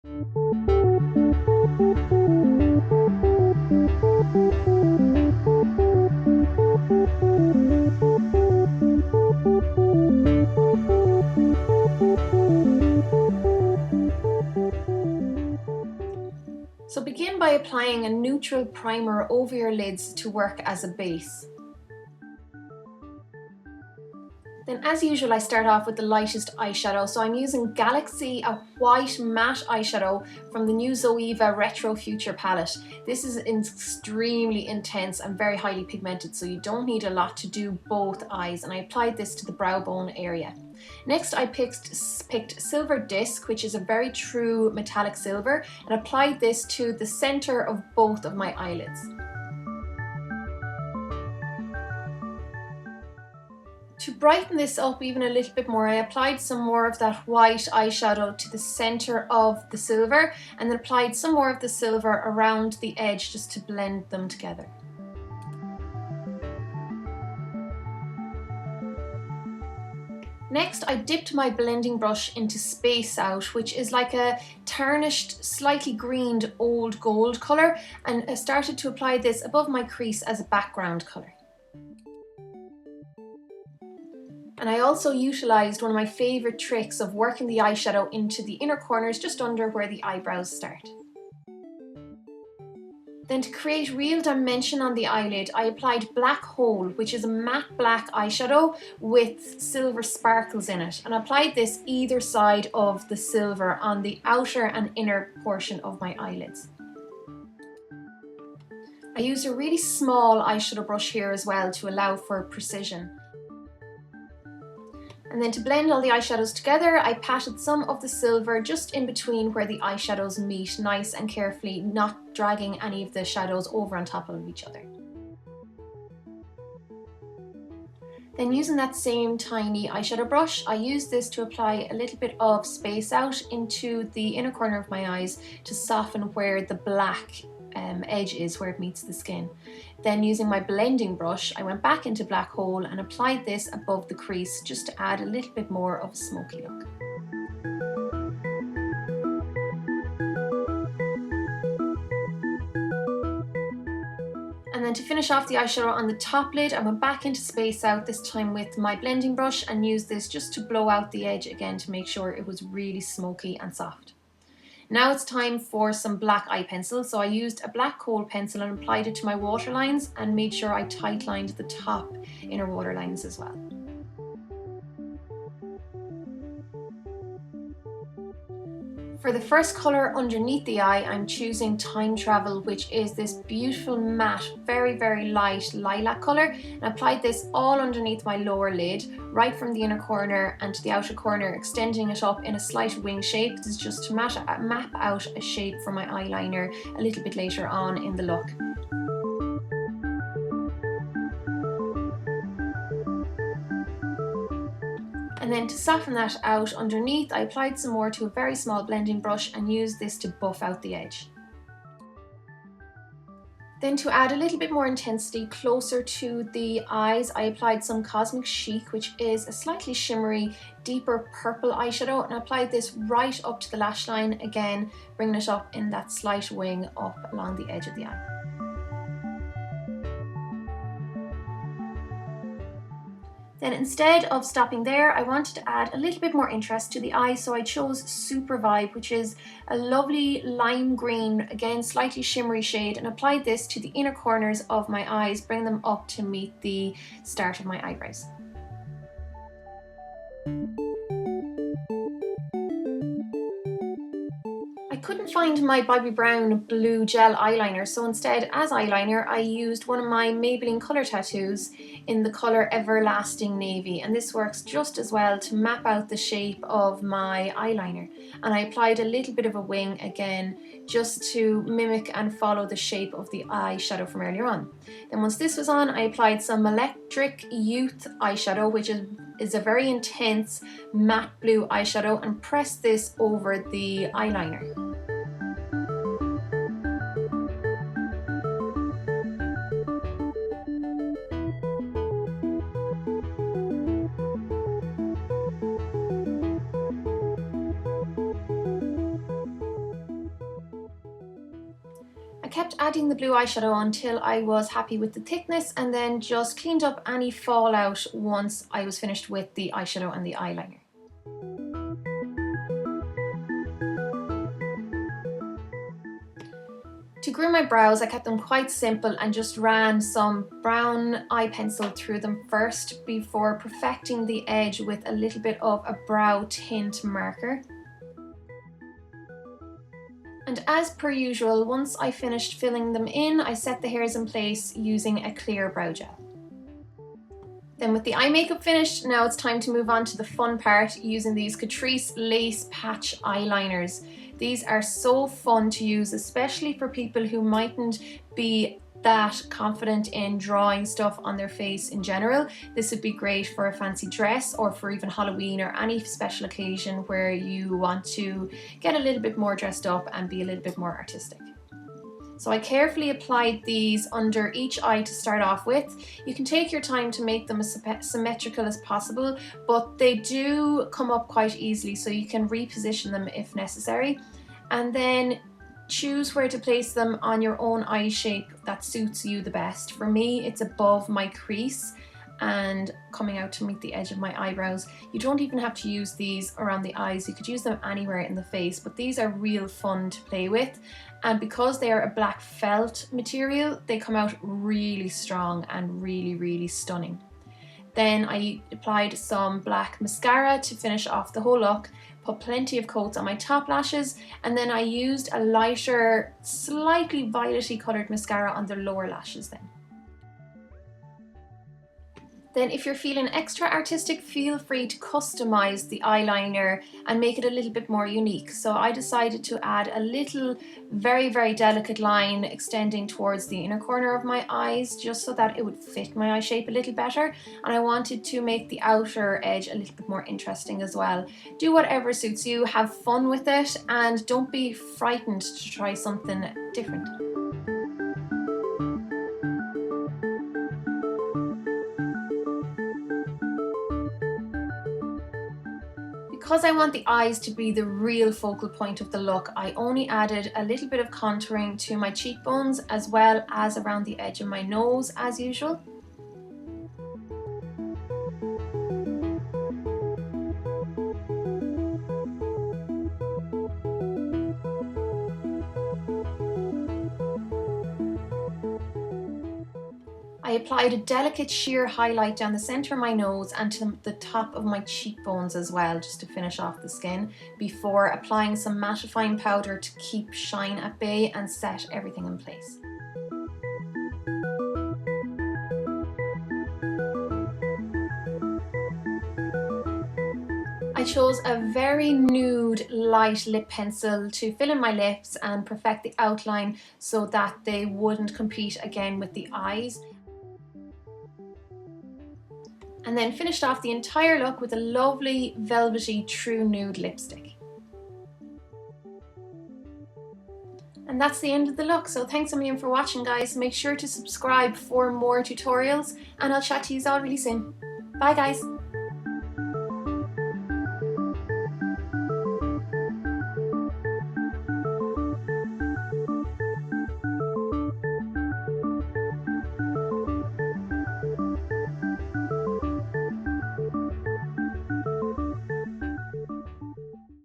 So begin by applying a neutral primer over your lids to work as a base. Then as usual I start off with the lightest eyeshadow, so I'm using Galaxy, a white matte eyeshadow from the new Zoeva Retro Future palette. This is extremely intense and very highly pigmented, so you don't need a lot to do both eyes, and I applied this to the brow bone area. Next I picked Silver Disc, which is a very true metallic silver, and applied this to the center of both of my eyelids. To brighten this up even a little bit more, I applied some more of that white eyeshadow to the center of the silver, and then applied some more of the silver around the edge just to blend them together. Next, I dipped my blending brush into Space Out, which is like a tarnished, slightly greened old gold colour, and I started to apply this above my crease as a background colour. And I also utilised one of my favourite tricks of working the eyeshadow into the inner corners just under where the eyebrows start. Then to create real dimension on the eyelid, I applied Black Hole, which is a matte black eyeshadow with silver sparkles in it, and I applied this either side of the silver on the outer and inner portion of my eyelids. I used a really small eyeshadow brush here as well to allow for precision. And then to blend all the eyeshadows together, I patted some of the silver just in between where the eyeshadows meet, nice and carefully, not dragging any of the shadows over on top of each other. Then using that same tiny eyeshadow brush, I used this to apply a little bit of Space Out into the inner corner of my eyes to soften where the black edge is, where it meets the skin. Then using my blending brush, I went back into Black Hole and applied this above the crease just to add a little bit more of a smoky look. And then to finish off the eyeshadow on the top lid, I went back into Space Out, this time with my blending brush, and used this just to blow out the edge again to make sure it was really smoky and soft. Now it's time for some black eye pencil, so I used a black kohl pencil and applied it to my waterlines and made sure I tight lined the top inner waterlines as well. For the first colour underneath the eye, I'm choosing Time Travel, which is this beautiful matte, very, very light lilac colour, and I applied this all underneath my lower lid, right from the inner corner and to the outer corner, extending it up in a slight wing shape. This is just to map out a shape for my eyeliner a little bit later on in the look. And then to soften that out underneath, I applied some more to a very small blending brush and used this to buff out the edge. Then to add a little bit more intensity closer to the eyes, I applied some Cosmic Chic, which is a slightly shimmery, deeper purple eyeshadow, and I applied this right up to the lash line, again bringing it up in that slight wing up along the edge of the eye. Then instead of stopping there, I wanted to add a little bit more interest to the eye, so I chose Super Vibe, which is a lovely lime green, again slightly shimmery shade, and applied this to the inner corners of my eyes, bring them up to meet the start of my eyebrows. I couldn't find my Bobbi Brown blue gel eyeliner, so instead, as eyeliner, I used one of my Maybelline Colour Tattoos in the colour Everlasting Navy, and this works just as well to map out the shape of my eyeliner. And I applied a little bit of a wing again, just to mimic and follow the shape of the eyeshadow from earlier on. Then once this was on, I applied some Electric Youth eyeshadow, which is a very intense matte blue eyeshadow, and pressed this over the eyeliner. I kept adding the blue eyeshadow until I was happy with the thickness, and then just cleaned up any fallout once I was finished with the eyeshadow and the eyeliner. To groom my brows, I kept them quite simple and just ran some brown eye pencil through them first before perfecting the edge with a little bit of a brow tint marker. And as per usual, once I finished filling them in, I set the hairs in place using a clear brow gel. Then with the eye makeup finished, now it's time to move on to the fun part using these Catrice lace patch eyeliners. These are so fun to use, especially for people who mightn't be that confident in drawing stuff on their face in general. This would be great for a fancy dress or for even Halloween or any special occasion where you want to get a little bit more dressed up and be a little bit more artistic. So I carefully applied these under each eye to start off with. You can take your time to make them as symmetrical as possible, but they do come up quite easily, so you can reposition them if necessary. And then choose where to place them on your own eye shape that suits you the best. For me, it's above my crease and coming out to meet the edge of my eyebrows. You don't even have to use these around the eyes, you could use them anywhere in the face, but these are real fun to play with. And because they are a black felt material, they come out really strong and really stunning. Then I applied some black mascara to finish off the whole look, put plenty of coats on my top lashes, and then I used a lighter, slightly violety coloured mascara on the lower lashes then. Then if you're feeling extra artistic, feel free to customize the eyeliner and make it a little bit more unique. So I decided to add a little very delicate line extending towards the inner corner of my eyes, just so that it would fit my eye shape a little better. And I wanted to make the outer edge a little bit more interesting as well. Do whatever suits you, have fun with it, and don't be frightened to try something different. Because I want the eyes to be the real focal point of the look, I only added a little bit of contouring to my cheekbones as well as around the edge of my nose as usual. I applied a delicate sheer highlight down the centre of my nose and to the top of my cheekbones as well, just to finish off the skin, before applying some mattifying powder to keep shine at bay and set everything in place. I chose a very nude light lip pencil to fill in my lips and perfect the outline so that they wouldn't compete again with the eyes. And then finished off the entire look with a lovely velvety true nude lipstick. And that's the end of the look, so thanks a million for watching, guys. Make sure to subscribe for more tutorials, and I'll chat to you all really soon. Bye guys!